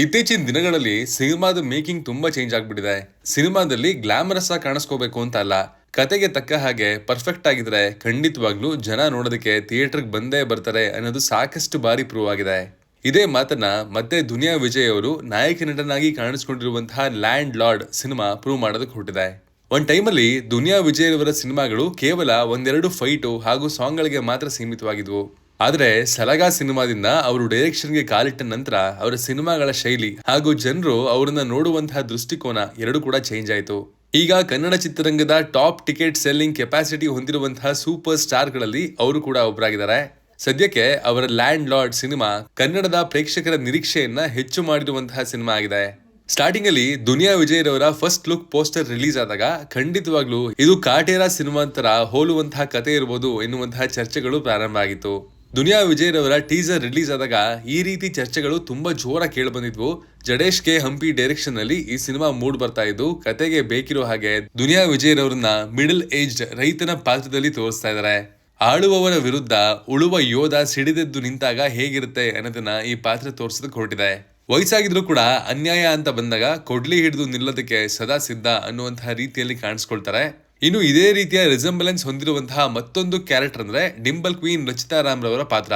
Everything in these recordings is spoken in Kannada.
ಇತ್ತೀಚಿನ ದಿನಗಳಲ್ಲಿ ಸಿನಿಮಾದ ಮೇಕಿಂಗ್ ತುಂಬಾ ಚೇಂಜ್ ಆಗ್ಬಿಟ್ಟಿದೆ. ಸಿನಿಮಾದಲ್ಲಿ ಗ್ಲಾಮರಸ್ ಆಗಿ ಕಾಣಿಸ್ಕೋಬೇಕು ಅಂತ ಅಲ್ಲ, ಕತೆಗೆ ತಕ್ಕ ಹಾಗೆ ಪರ್ಫೆಕ್ಟ್ ಆಗಿದ್ರೆ ಖಂಡಿತವಾಗ್ಲೂ ಜನ ನೋಡೋದಕ್ಕೆ ಥಿಯೇಟರ್ಗೆ ಬಂದೇ ಬರ್ತಾರೆ ಅನ್ನೋದು ಸಾಕಷ್ಟು ಬಾರಿ ಪ್ರೂವ್ ಆಗಿದೆ. ಇದೇ ಮಾತನ್ನ ಮತ್ತೆ ದುನಿಯಾ ವಿಜಯ್ ಅವರು ನಾಯಕ ನಟನಾಗಿ ಕಾಣಿಸ್ಕೊಂಡಿರುವಂತಹ ಲ್ಯಾಂಡ್ ಲಾರ್ಡ್ ಸಿನಿಮಾ ಪ್ರೂವ್ ಮಾಡೋದಕ್ಕೆ ಹೊರಟಿದೆ. ಒಂದ್ ಟೈಮಲ್ಲಿ ದುನಿಯಾ ವಿಜಯ್ ಅವರ ಸಿನಿಮಾಗಳು ಕೇವಲ ಒಂದೆರಡು ಫೈಟು ಹಾಗೂ ಸಾಂಗ್ಗಳಿಗೆ ಮಾತ್ರ ಸೀಮಿತವಾಗಿದ್ವು. ಆದ್ರೆ ಸಲಗಾ ಸಿನಿಮಾದಿಂದ ಅವರು ಡೈರೆಕ್ಷನ್ಗೆ ಕಾಲಿಟ್ಟ ನಂತರ ಅವರ ಸಿನಿಮಾಗಳ ಶೈಲಿ ಹಾಗೂ ಜನರು ಅವರನ್ನ ನೋಡುವಂತಹ ದೃಷ್ಟಿಕೋನ ಎರಡು ಕೂಡ ಚೇಂಜ್ ಆಯ್ತು. ಈಗ ಕನ್ನಡ ಚಿತ್ರರಂಗದ ಟಾಪ್ ಟಿಕೆಟ್ ಸೆಲ್ಲಿಂಗ್ ಕೆಪಾಸಿಟಿ ಹೊಂದಿರುವಂತಹ ಸೂಪರ್ ಸ್ಟಾರ್ ಗಳಲ್ಲಿ ಅವರು ಕೂಡ ಒಬ್ಬರಾಗಿದ್ದಾರೆ. ಸದ್ಯಕ್ಕೆ ಅವರ ಲ್ಯಾಂಡ್ ಲಾರ್ಡ್ ಸಿನಿಮಾ ಕನ್ನಡದ ಪ್ರೇಕ್ಷಕರ ನಿರೀಕ್ಷೆಯನ್ನ ಹೆಚ್ಚು ಮಾಡಿರುವಂತಹ ಸಿನಿಮಾ ಆಗಿದೆ. ಸ್ಟಾರ್ಟಿಂಗ್ ಅಲ್ಲಿ ದುನಿಯಾ ವಿಜಯ್ ರವರ ಫಸ್ಟ್ ಲುಕ್ ಪೋಸ್ಟರ್ ರಿಲೀಸ್ ಆದಾಗ ಖಂಡಿತವಾಗ್ಲೂ ಇದು ಕಾಟೇರ ಸಿನಿಮಾ ತರ ಹೋಲುವಂತಹ ಕತೆ ಇರಬಹುದು ಎನ್ನುವಂತಹ ಚರ್ಚೆಗಳು ಪ್ರಾರಂಭ ಆಗಿತ್ತು. ದುನಿಯಾ ವಿಜಯ್ ರವರ ಟೀಸರ್ ರಿಲೀಸ್ ಆದಾಗ ಈ ರೀತಿ ಚರ್ಚೆಗಳು ತುಂಬಾ ಜೋರ ಕೇಳಿ ಬಂದಿದ್ವು. ಜಡೇಶ್ ಕೆ ಹಂಪಿ ಡೈರೆಕ್ಷನ್ ನಲ್ಲಿ ಈ ಸಿನಿಮಾ ಮೂಡ್ ಬರ್ತಾ ಇದ್ದು, ಕತೆಗೆ ಬೇಕಿರೋ ಹಾಗೆ ದುನಿಯಾ ವಿಜಯ್ ರವರನ್ನ ಮಿಡಲ್ ಏಜ್ಡ್ ರೈತನ ಪಾತ್ರದಲ್ಲಿ ತೋರಿಸ್ತಾ ಇದ್ದಾರೆ. ಆಳುವವರ ವಿರುದ್ಧ ಉಳುವ ಯೋಧ ಸಿಡಿದೆದ್ದು ನಿಂತಾಗ ಹೇಗಿರುತ್ತೆ ಅನ್ನೋದನ್ನ ಈ ಪಾತ್ರ ತೋರಿಸೋದಕ್ಕೆ ಹೊರಟಿದೆ. ವಯಸ್ಸಾಗಿದ್ರು ಕೂಡ ಅನ್ಯಾಯ ಅಂತ ಬಂದಾಗ ಕೊಡ್ಲಿ ಹಿಡಿದು ನಿಲ್ಲೋದಕ್ಕೆ ಸದಾ ಸಿದ್ಧ ಅನ್ನುವಂತಹ ರೀತಿಯಲ್ಲಿ ಕಾಣಿಸ್ಕೊಳ್ತಾರೆ. ಇನ್ನು ಇದೇ ರೀತಿಯ ರಿಸೆಂಬಲೆನ್ಸ್ ಹೊಂದಿರುವಂತಹ ಮತ್ತೊಂದು ಕ್ಯಾರೆಕ್ಟರ್ ಅಂದ್ರೆ ಡಿಂಬಲ್ ಕ್ವೀನ್ ರಚಿತಾ ರಾಮ್ ರವರ ಪಾತ್ರ.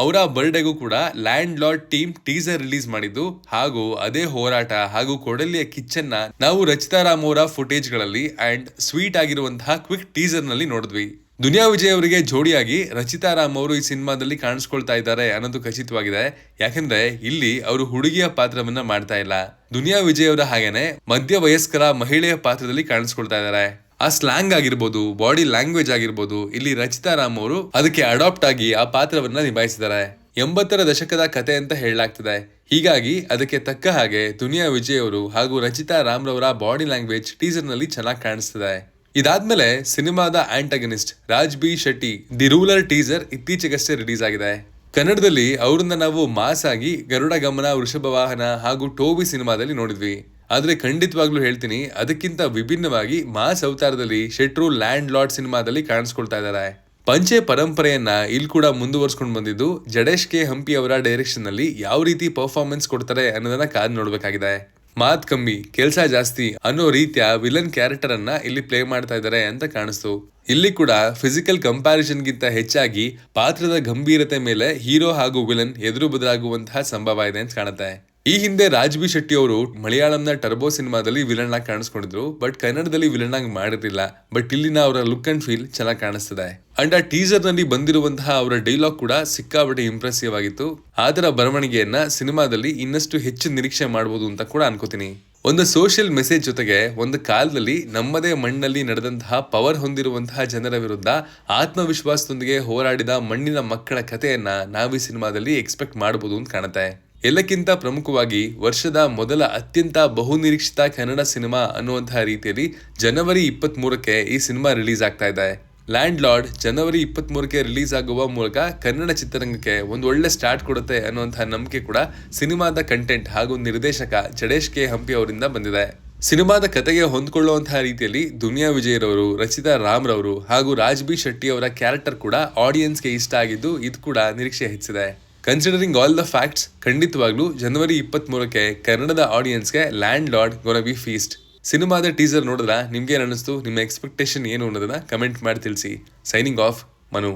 ಅವರ ಬರ್ಡೇಗೂ ಕೂಡ land lord team teaser release ಮಾಡಿದ್ದು, ಹಾಗೂ ಅದೇ ಹೋರಾಟ ಹಾಗೂ ಕೊಡಲಿಯ ಕಿಚ್ಚನ್ನ ನಾವು ರಚಿತಾ ರಾಮ್ ಅವರ ಫುಟೇಜ್ ಗಳಲ್ಲಿ ಅಂಡ್ ಸ್ವೀಟ್ ಆಗಿರುವಂತಹ ಕ್ವಿಕ್ ಟೀಸರ್ ನಲ್ಲಿ ನೋಡಿದ್ವಿ. ದುನಿಯಾ ವಿಜಯ್ ಅವರಿಗೆ ಜೋಡಿಯಾಗಿ ರಚಿತಾ ರಾಮ್ ಅವರು ಈ ಸಿನಿಮಾದಲ್ಲಿ ಕಾಣಿಸ್ಕೊಳ್ತಾ ಇದ್ದಾರೆ ಅನ್ನೋದು ಖಚಿತವಾಗಿದೆ. ಯಾಕಂದ್ರೆ ಇಲ್ಲಿ ಅವರು ಹುಡುಗಿಯ ಪಾತ್ರವನ್ನ ಮಾಡ್ತಾ ಇಲ್ಲ, ದುನಿಯಾ ವಿಜಯ್ ಅವರ ಹಾಗೇನೆ ಮಧ್ಯ ವಯಸ್ಕರ ಮಹಿಳೆಯ ಪಾತ್ರದಲ್ಲಿ ಕಾಣಿಸ್ಕೊಳ್ತಾ ಇದ್ದಾರೆ. ಆ ಸ್ಲ್ಯಾಂಗ್ ಆಗಿರ್ಬೋದು, ಬಾಡಿ ಲ್ಯಾಂಗ್ವೇಜ್ ಆಗಿರ್ಬೋದು, ಇಲ್ಲಿ ರಚಿತಾ ರಾಮ್ ಅವರು ಅದಕ್ಕೆ ಅಡಾಪ್ಟ್ ಆಗಿ ಆ ಪಾತ್ರವನ್ನ ನಿಭಾಯಿಸಿದ್ದಾರೆ. 80ರ ದಶಕದ ಕತೆ ಅಂತ ಹೇಳಲಾಗ್ತದೆ. ಹೀಗಾಗಿ ಅದಕ್ಕೆ ತಕ್ಕ ಹಾಗೆ ದುನಿಯಾ ವಿಜಯ್ ಅವರು ಹಾಗೂ ರಚಿತಾ ರಾಮ್ ರವರ ಬಾಡಿ ಲ್ಯಾಂಗ್ವೇಜ್ ಟೀಸರ್ ನಲ್ಲಿ ಚೆನ್ನಾಗಿ ಕಾಣಿಸ್ತಿದೆ. ಇದಾದ್ಮೇಲೆ ಸಿನಿಮಾದ antagonist Raj B Shetty the ruler teaser ಇತ್ತೀಚೆಗಷ್ಟೇ ರಿಲೀಸ್ ಆಗಿದೆ. ಕನ್ನಡದಲ್ಲಿ ಅವರನ್ನ ನಾವು ಮಾಸ್ ಆಗಿ ಗರುಡ ಗಮನ, ವೃಷಭ ವಾಹನ ಹಾಗೂ ಟೋಬಿ ಸಿನಿಮಾದಲ್ಲಿ ನೋಡಿದ್ವಿ. ಆದ್ರೆ ಖಂಡಿತವಾಗ್ಲೂ ಹೇಳ್ತೀನಿ, ಅದಕ್ಕಿಂತ ವಿಭಿನ್ನವಾಗಿ ಮಾಸ್ ಅವತಾರದಲ್ಲಿ ಶೆಟ್ರು ಲ್ಯಾಂಡ್ ಲಾರ್ಡ್ ಸಿನಿಮಾದಲ್ಲಿ ಕಾಣಿಸ್ಕೊಳ್ತಾ ಇದ್ದಾರೆ. ಪಂಚೆ ಪರಂಪರೆಯನ್ನ ಇಲ್ಲಿ ಕೂಡ ಮುಂದುವರ್ಸ್ಕೊಂಡು ಬಂದಿದ್ದು, ಜಡೇಶ್ ಕೆ ಹಂಪಿ ಅವರ ಡೈರೆಕ್ಷನ್ ನಲ್ಲಿ ಯಾವ ರೀತಿ ಪರ್ಫಾರ್ಮೆನ್ಸ್ ಕೊಡ್ತಾರೆ ಅನ್ನೋದನ್ನ ಕಾದ್ ನೋಡ್ಬೇಕಾಗಿದೆ. ಮಾತ್ ಕಮ್ಮಿ ಕೆಲ್ಸ ಜಾಸ್ತಿ ಅನ್ನೋ ರೀತಿಯ ವಿಲನ್ ಕ್ಯಾರೆಕ್ಟರ್ ಅನ್ನ ಇಲ್ಲಿ ಪ್ಲೇ ಮಾಡ್ತಾ ಇದ್ದಾರೆ ಅಂತ ಕಾಣಿಸ್ತು. ಇಲ್ಲಿ ಕೂಡ ಫಿಸಿಕಲ್ ಕಂಪ್ಯಾರಿಸನ್ ಗಿಂತ ಹೆಚ್ಚಾಗಿ ಪಾತ್ರದ ಗಂಭೀರತೆ ಮೇಲೆ ಹೀರೋ ಹಾಗೂ ವಿಲನ್ ಎದುರು ಬದಲಾಗುವಂತಹ ಸಂಭವ ಇದೆ ಅಂತ ಕಾಣುತ್ತೆ. ಈ ಹಿಂದೆ ರಾಜ್ ಬಿ ಶೆಟ್ಟಿ ಅವರು ಮಲಯಾಳಂನ ಟರ್ಬೋ ಸಿನಿಮಾದಲ್ಲಿ ವಿಲನ್ ಆಗಿ ಕಾಣಿಸ್ಕೊಂಡಿದ್ರು, ಬಟ್ ಕನ್ನಡದಲ್ಲಿ ವಿಲನ್ ಆಗಿ ಮಾಡಿರಲಿಲ್ಲ. ಬಟ್ ಇಲ್ಲಿನ ಅವರ ಲುಕ್ ಅಂಡ್ ಫೀಲ್ ಚೆನ್ನಾಗಿ ಕಾಣಿಸ್ತಿದೆ. ಅಂಡ್ ಆ ಟೀಸರ್ ನಲ್ಲಿ ಬಂದಿರುವಂತಹ ಅವರ ಡೈಲಾಗ್ ಕೂಡ ಸಿಕ್ಕಾಪಟ್ಟೆ ಇಂಪ್ರೆಸಿವ್ ಆಗಿತ್ತು. ಅದರ ಬರವಣಿಗೆಯನ್ನ ಸಿನಿಮಾದಲ್ಲಿ ಇನ್ನಷ್ಟು ಹೆಚ್ಚು ನಿರೀಕ್ಷೆ ಮಾಡಬಹುದು ಅಂತ ಕೂಡ ಅನ್ಕೋತೀನಿ. ಒಂದು ಸೋಷಿಯಲ್ ಮೆಸೇಜ್ ಜೊತೆಗೆ ಒಂದು ಕಾಲದಲ್ಲಿ ನಮ್ಮದೇ ಮಣ್ಣಲ್ಲಿ ನಡೆದಂತಹ ಪವರ್ ಹೊಂದಿರುವಂತಹ ಜನರ ವಿರುದ್ಧ ಆತ್ಮವಿಶ್ವಾಸದೊಂದಿಗೆ ಹೋರಾಡಿದ ಮಣ್ಣಿನ ಮಕ್ಕಳ ಕಥೆಯನ್ನ ನಾವು ಈ ಸಿನಿಮಾದಲ್ಲಿ ಎಕ್ಸ್ಪೆಕ್ಟ್ ಮಾಡಬಹುದು ಅಂತ ಕಾಣುತ್ತೆ. ಎಲ್ಲಕ್ಕಿಂತ ಪ್ರಮುಖವಾಗಿ ವರ್ಷದ ಮೊದಲ ಅತ್ಯಂತ ಬಹುನಿರೀಕ್ಷಿತ ಕನ್ನಡ ಸಿನಿಮಾ ಅನ್ನುವಂತಹ ರೀತಿಯಲ್ಲಿ ಜನವರಿ 23ಕ್ಕೆ ಈ ಸಿನಿಮಾ ರಿಲೀಸ್ ಆಗ್ತಾ ಇದೆ. ಲ್ಯಾಂಡ್ ಲಾರ್ಡ್ ಜನವರಿ 23ಕ್ಕೆ ರಿಲೀಸ್ ಆಗುವ ಮೂಲಕ ಕನ್ನಡ ಚಿತ್ರರಂಗಕ್ಕೆ ಒಂದು ಒಳ್ಳೆ ಸ್ಟಾರ್ಟ್ ಕೊಡುತ್ತೆ ಅನ್ನುವಂತಹ ನಂಬಿಕೆ ಕೂಡ ಸಿನಿಮಾದ ಕಂಟೆಂಟ್ ಹಾಗೂ ನಿರ್ದೇಶಕ ಜಡೇಶ್ ಕೆ ಹಂಪಿ ಅವರಿಂದ ಬಂದಿದೆ. ಸಿನಿಮಾದ ಕತೆಗೆ ಹೊಂದ್ಕೊಳ್ಳುವಂತಹ ರೀತಿಯಲ್ಲಿ ದುನಿಯಾ ವಿಜಯ್ ರವರು, ರಚಿತಾ ರಾಮ್ ರವರು ಹಾಗೂ ರಾಜ್ ಬಿ ಶೆಟ್ಟಿ ಅವರ ಕ್ಯಾರೆಕ್ಟರ್ ಕೂಡ ಆಡಿಯನ್ಸ್ಗೆ ಇಷ್ಟ ಆಗಿದ್ದು, ಇದು ಕೂಡ ನಿರೀಕ್ಷೆ ಹೆಚ್ಚಿದೆ. ಕನ್ಸಿಡರಿಂಗ್ ಆಲ್ ದ ಫ್ಯಾಕ್ಟ್ಸ್, ಖಂಡಿತವಾಗ್ಲೂ ಜನವರಿ 23ಕ್ಕೆ ಕನ್ನಡದ ಆಡಿಯನ್ಸ್ಗೆ landlord gonna be feast. ಸಿನಿಮಾದ ಟೀಸರ್ ನೋಡಿದ್ರ ನಿಮ್ಗೆ ಏನ್ ಅನ್ನಿಸ್ತು? ನಿಮ್ಮ ಎಕ್ಸ್ಪೆಕ್ಟೇಷನ್ ಏನು ಅನ್ನೋದನ್ನ ಕಮೆಂಟ್ ಮಾಡಿ ತಿಳಿಸಿ. Signing off, Manu.